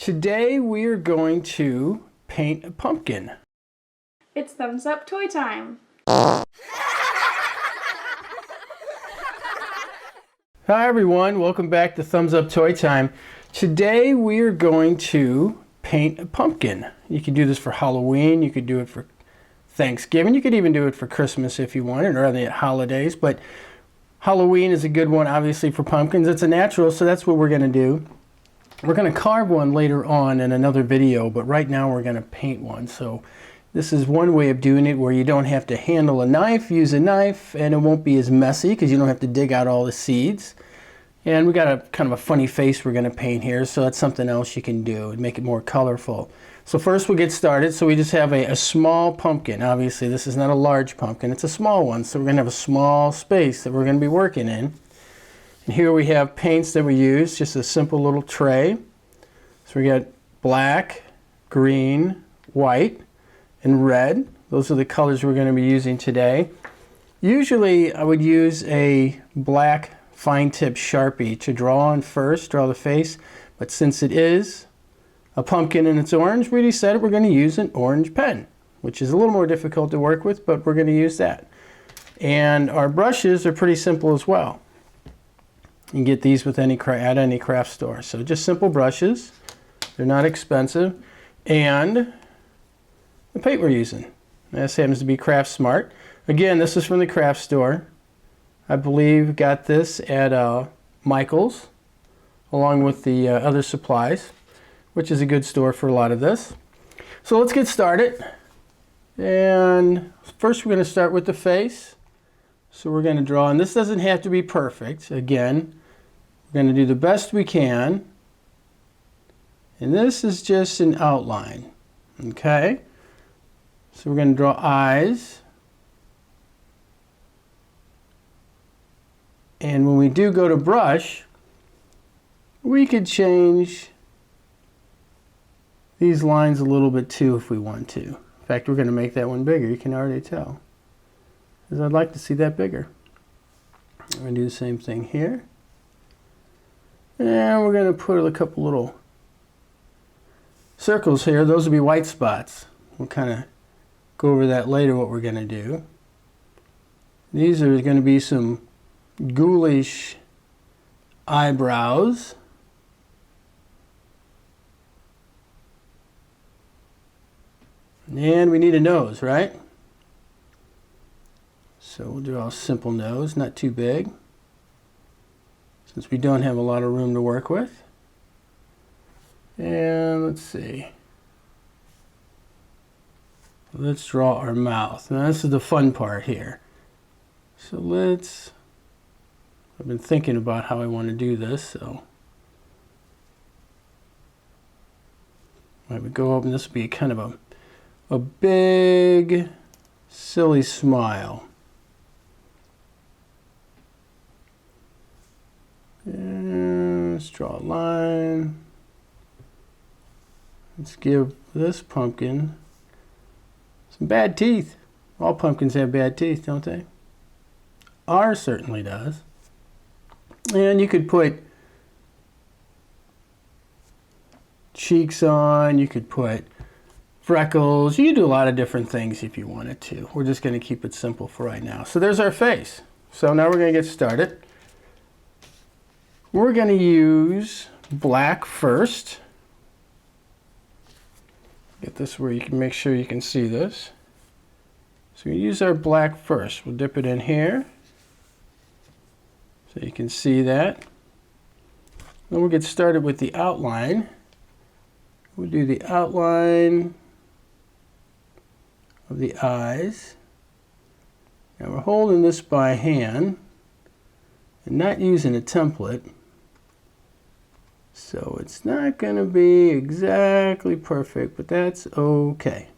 Today we are going to paint a pumpkin. It's thumbs up toy time. Hi everyone, welcome back to Thumbs Up Toy Time. Today we are going to paint a pumpkin. You can do this for Halloween, you could do it for Thanksgiving, you could even do it for Christmas if you wanted, or other holidays, but Halloween is a good one obviously for pumpkins. It's a natural, so that's what we're going to do. We're going to carve one later on in another video, but right now we're going to paint one. So this is one way of doing it where you don't have to handle a knife, use a knife, and it won't be as messy because you don't have to dig out all the seeds. And we got a kind of a funny face we're going to paint here, so that's something else you can do and make it more colorful. So first we'll get started. So we just have a small pumpkin. Obviously this is not a large pumpkin, it's a small one. So we're going to have a small space that we're going to be working in. And here we have paints that we use, just a simple little tray. So we got black, green, white, and red. Those are the colors we're going to be using today. Usually I would use a black fine tip Sharpie to draw on first, draw the face. But since it is a pumpkin and it's orange, we decided we're going to use an orange pen, which is a little more difficult to work with, but we're going to use that. And our brushes are pretty simple as well. You can get these with at any craft store. So just simple brushes. They're not expensive. And the paint we're using. This happens to be Craft Smart. Again, this is from the craft store. I believe got this at Michael's, along with the other supplies, which is a good store for a lot of this. So let's get started. And first we're going to start with the face. So we're going to draw, and this doesn't have to be perfect. Again, we're going to do the best we can. And this is just an outline. Okay? So we're going to draw eyes. And when we do go to brush, we could change these lines a little bit too if we want to. In fact, we're going to make that one bigger. You can already tell, because I'd like to see that bigger. We're going to do the same thing here. And we're going to put a couple little circles here. Those will be white spots. We'll kind of go over that later, what we're going to do. These are going to be some ghoulish eyebrows. And we need a nose, right? So we'll draw a simple nose, not too big, since we don't have a lot of room to work with. And let's see. Let's draw our mouth. Now this is the fun part here. So I've been thinking about how I want to do this, so I would go up, and this would be kind of a big, silly smile. And let's draw a line. Let's give this pumpkin some bad teeth. All pumpkins have bad teeth, don't they? Ours certainly does. And you could put cheeks on, you could put freckles, you could do a lot of different things if you wanted to. We're just going to keep it simple for right now. So there's our face. So now we're going to get started. We're going to use black first. Get this where you can make sure you can see this. So we use our black first. We'll dip it in here so you can see that. Then we'll get started with the outline. We'll do the outline of the eyes. Now we're holding this by hand and not using a template. So it's not going to be exactly perfect, but that's okay.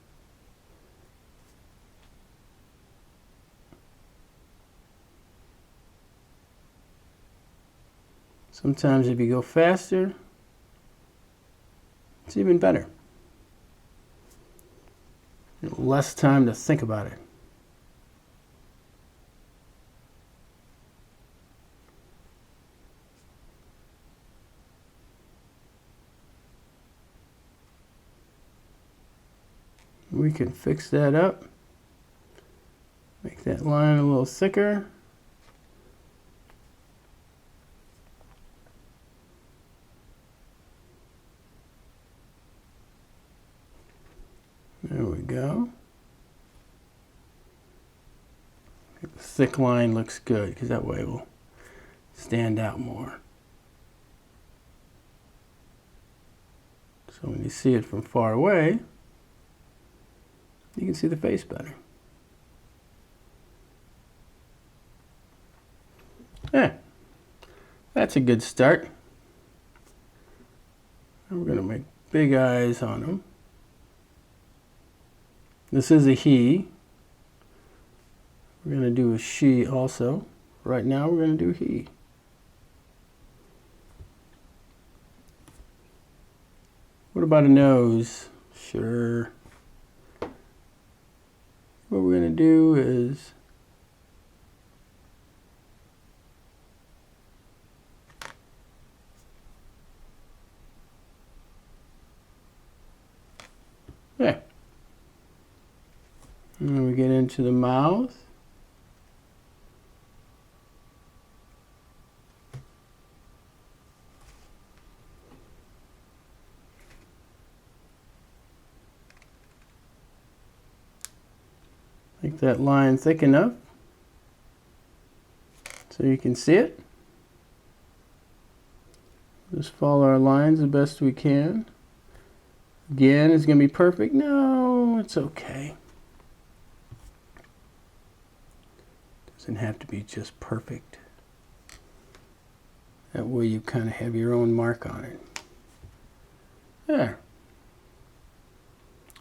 Sometimes if you go faster, it's even better. Less time to think about it. We can fix that up. Make that line a little thicker. There we go. The thick line looks good because that way it will stand out more. So when you see it from far away, you can see the face better. Yeah, that's a good start. And we're going to make big eyes on him. This is a he. We're going to do a she also. Right now we're going to do he. What about a nose? Sure. What we're going to do is yeah. And then we get into the mouth. Make that line thick enough so you can see it. Just follow our lines the best we can. Again, is it going to be perfect? No, it's okay. Doesn't have to be just perfect. That way you kind of have your own mark on it. There.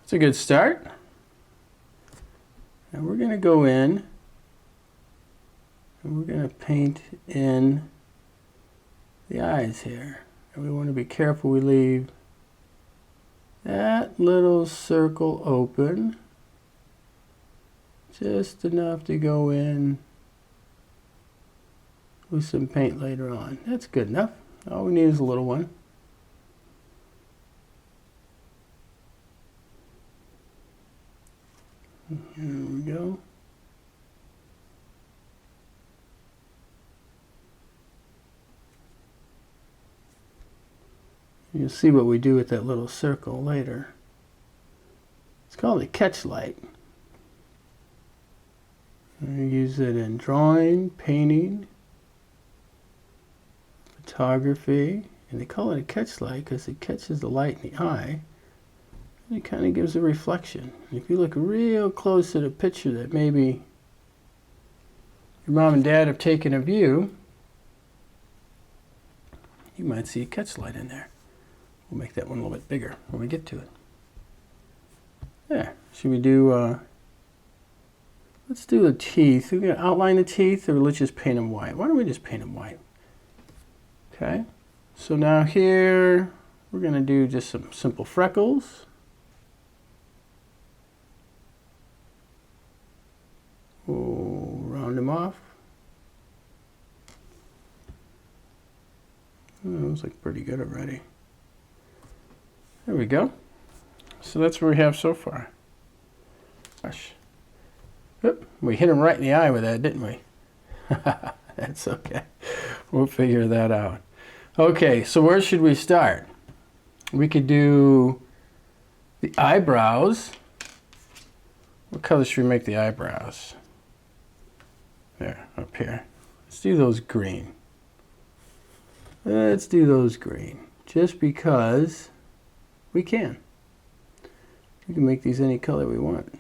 It's a good start. Now we're going to go in and we're going to paint in the eyes here. And we want to be careful we leave that little circle open. Just enough to go in with some paint later on. That's good enough. All we need is a little one. There we go. You'll see what we do with that little circle later. It's called a catch light. We use it in drawing, painting, photography, and they call it a catch light because it catches the light in the eye. It kind of gives a reflection. If you look real close at a picture that maybe your mom and dad have taken of you, you might see a catch light in there. We'll make that one a little bit bigger when we get to it. There. Should we do, let's do the teeth. We're going to outline the teeth, or let's just paint them white. Why don't we just paint them white? Okay. So now here, we're going to do just some simple freckles. We'll round them off. Those look pretty good already. There we go. So that's what we have so far. Gosh. Oop, we hit him right in the eye with that, didn't we? That's okay. We'll figure that out. Okay, so where should we start? We could do the eyebrows. What color should we make the eyebrows? There, up here. Let's do those green. Let's do those green. Just because we can. We can make these any color we want.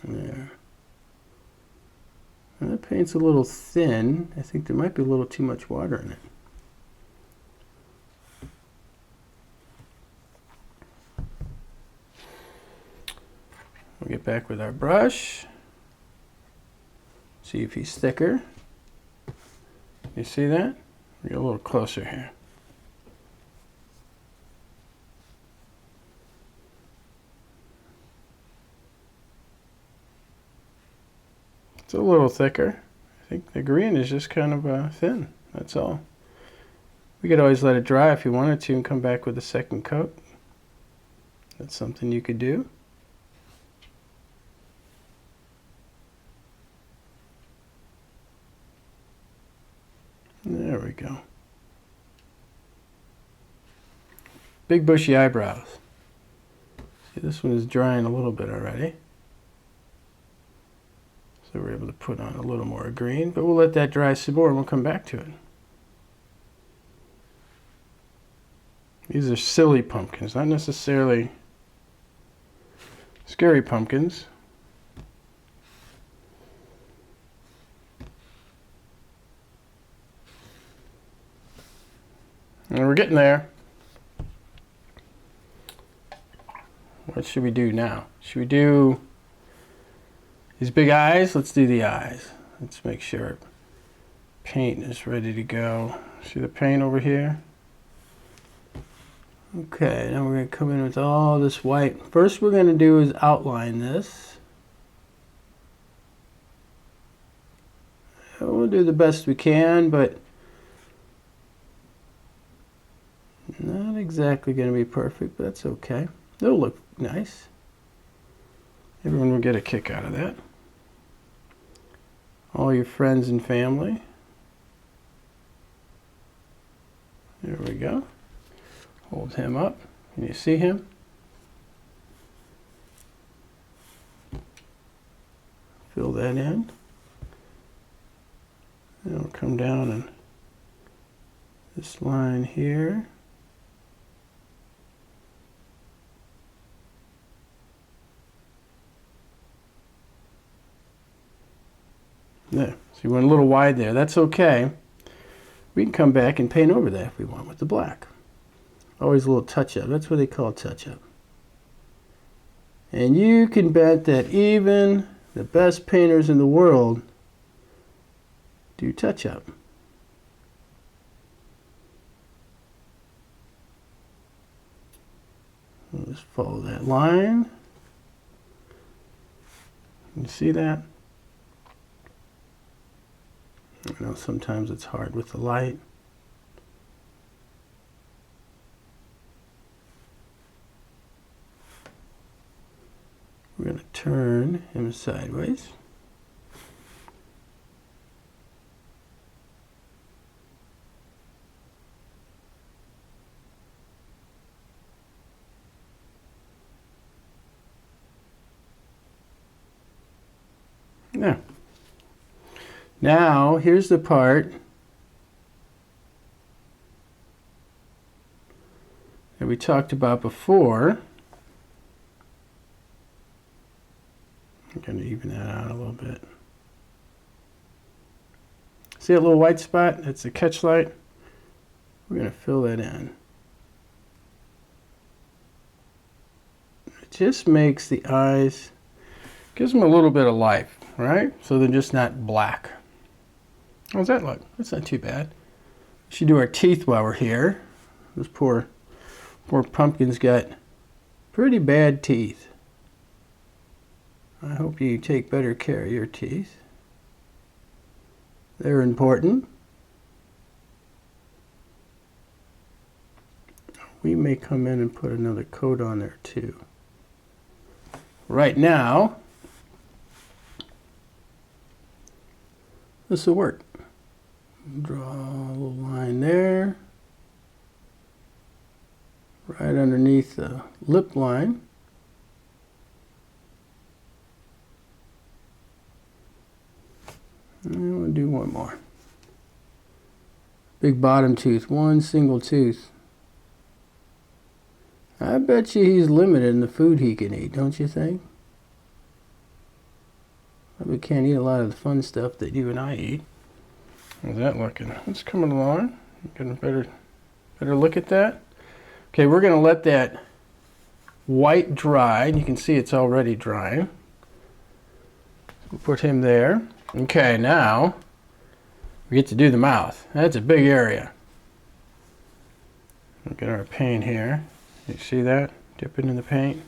There. And that paint's a little thin. I think there might be a little too much water in it. We'll get back with our brush. See if he's thicker. You see that? We'll get a little closer here. It's a little thicker. I think the green is just kind of thin, that's all. We could always let it dry if you wanted to and come back with a second coat. That's something you could do. There we go. Big bushy eyebrows. See, this one is drying a little bit already. So we're able to put on a little more green, but we'll let that dry some more and we'll come back to it. These are silly pumpkins, not necessarily scary pumpkins. And we're getting there. What should we do now? Should we do these big eyes? Let's do the eyes. Let's make sure paint is ready to go. See the paint over here? Okay, now we're going to come in with all this white. First we're going to do is outline this. We'll do the best we can, but not exactly going to be perfect, but that's okay. It'll look nice. Everyone will get a kick out of that. All your friends and family. There we go. Hold him up. Can you see him? Fill that in. Then we'll come down and this line here. There. So you went a little wide there. That's okay. We can come back and paint over that if we want with the black. Always a little touch-up. That's what they call touch-up. And you can bet that even the best painters in the world do touch-up. We'll just follow that line. You see that? I know sometimes it's hard with the light. We're going to turn him sideways. There. Now, here's the part that we talked about before. I'm going to even that out a little bit. See that little white spot? That's the catch light. We're going to fill that in. It just makes the eyes, gives them a little bit of life, right? So they're just not black. How's that look? That's not too bad. We should do our teeth while we're here. Those poor pumpkins got pretty bad teeth. I hope you take better care of your teeth. They're important. We may come in and put another coat on there too. Right now, this will work. Draw a little line there, right underneath the lip line. And we'll do one more. Big bottom tooth, one single tooth. I bet you he's limited in the food he can eat, don't you think? Probably can't eat a lot of the fun stuff that you and I eat. How's that looking? It's coming along. Get a better look at that. Okay, we're going to let that white dry. You can see it's already drying. We'll put him there. Okay, now we get to do the mouth. That's a big area. Look at our paint here. You see that? Dip it in the paint.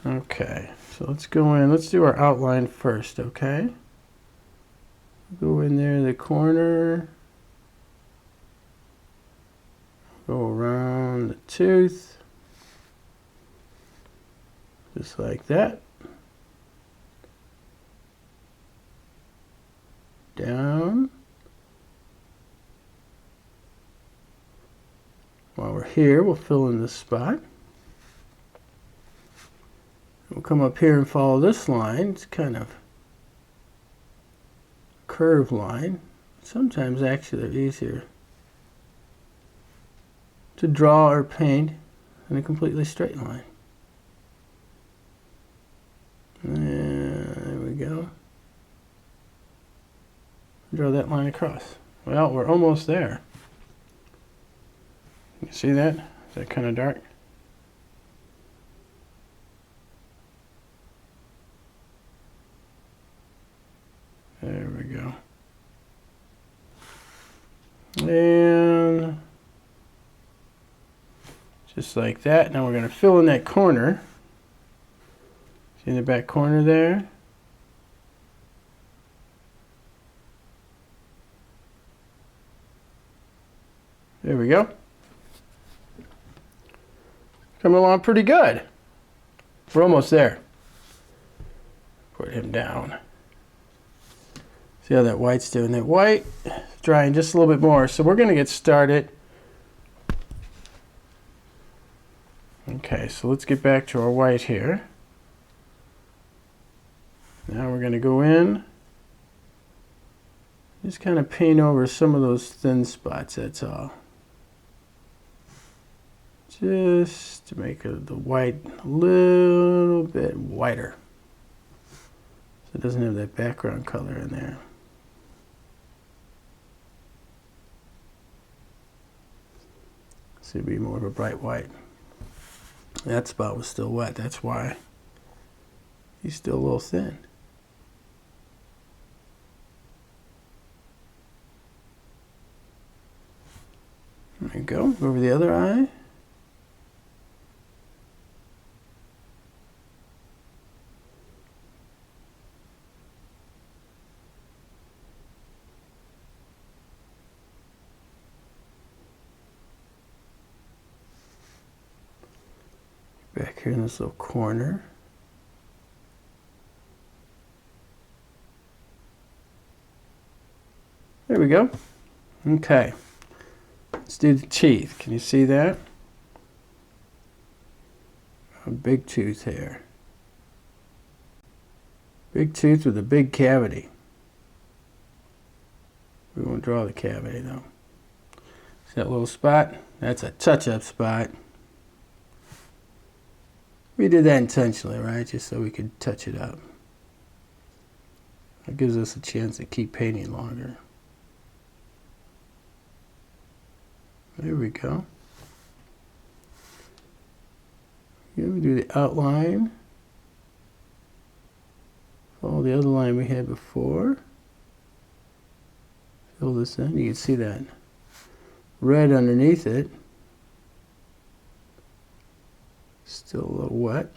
Okay, so let's go in. Let's do our outline first, okay? Go in there in the corner. Go around the tooth. Just like that. Down. While we're here, we'll fill in this spot. We'll come up here and follow this line. It's kind of a curved line. Sometimes actually they're easier to draw or paint in a completely straight line. There we go. Draw that line across. Well, we're almost there. You see that? Is that kind of dark? There we go. And just like that. Now we're going to fill in that corner. See in the back corner there? There we go. Coming along pretty good. We're almost there. Put him down. See how that white's doing? That white is drying just a little bit more. So we're going to get started. Okay, so let's get back to our white here. Now we're going to go in. Just kind of paint over some of those thin spots, that's all. Just to make the white a little bit whiter. So it doesn't have that background color in there. So it'd be more of a bright white. That spot was still wet, that's why. He's still a little thin. There you go. Go over the other eye. Back here in this little corner. There we go. Okay. Let's do the teeth. Can you see that? A big tooth here. Big tooth with a big cavity. We won't draw the cavity though. See that little spot? That's a touch-up spot. We did that intentionally, right? Just so we could touch it up. That gives us a chance to keep painting longer. There we go. Here we do the outline. Follow the other line we had before. Fill this in. You can see that red underneath it. Still a little wet.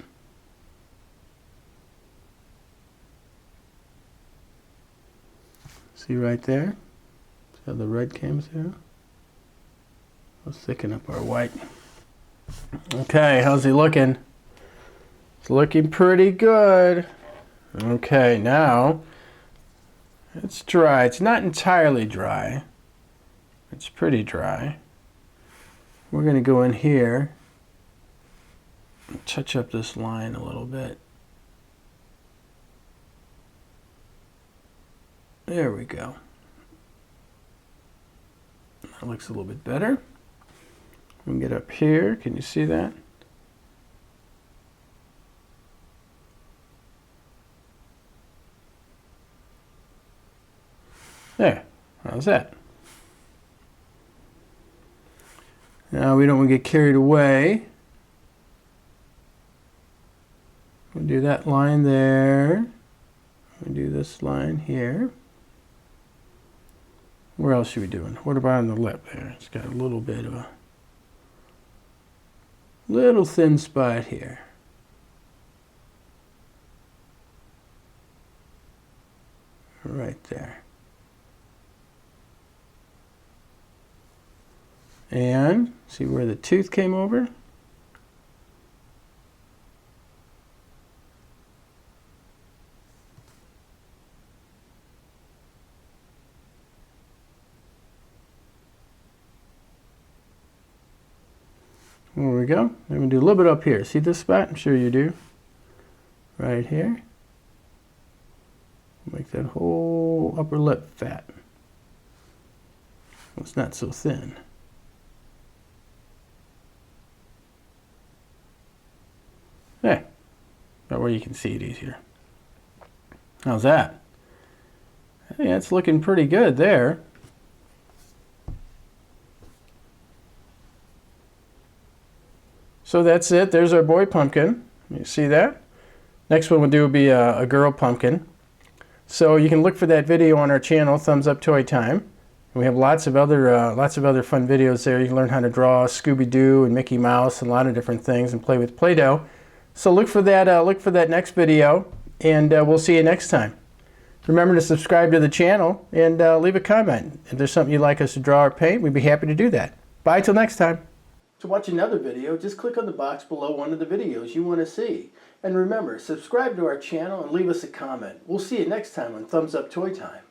See right there? See how the red came through? Let's thicken up our white. Okay, how's he looking? It's looking pretty good. Okay, now it's dry. It's not entirely dry. It's pretty dry. We're going to go in here and touch up this line a little bit. There we go. That looks a little bit better. We can get up here. Can you see that? There. How's that? Now we don't want to get carried away. We'll do that line there. We'll do this line here. Where else are we doing? What about on the lip there? It's got a little bit of a little thin spot here. Right there. And see where the tooth came over? There we go. I'm going to do a little bit up here. See this spot? I'm sure you do. Right here. Make that whole upper lip fat. It's not so thin. There. That way you can see it easier. How's that? Hey, it's looking pretty good there. So that's it. There's our boy pumpkin. You see that? Next one we'll do will be a girl pumpkin. So you can look for that video on our channel, Thumbs Up Toy Time. We have lots of other fun videos there. You can learn how to draw Scooby-Doo and Mickey Mouse and a lot of different things and play with Play-Doh. So look for that next video, and we'll see you next time. Remember to subscribe to the channel and leave a comment. If there's something you'd like us to draw or paint, we'd be happy to do that. Bye till next time. To watch another video, just click on the box below one of the videos you want to see. And remember, subscribe to our channel and leave us a comment. We'll see you next time on Thumbs Up Toy Time.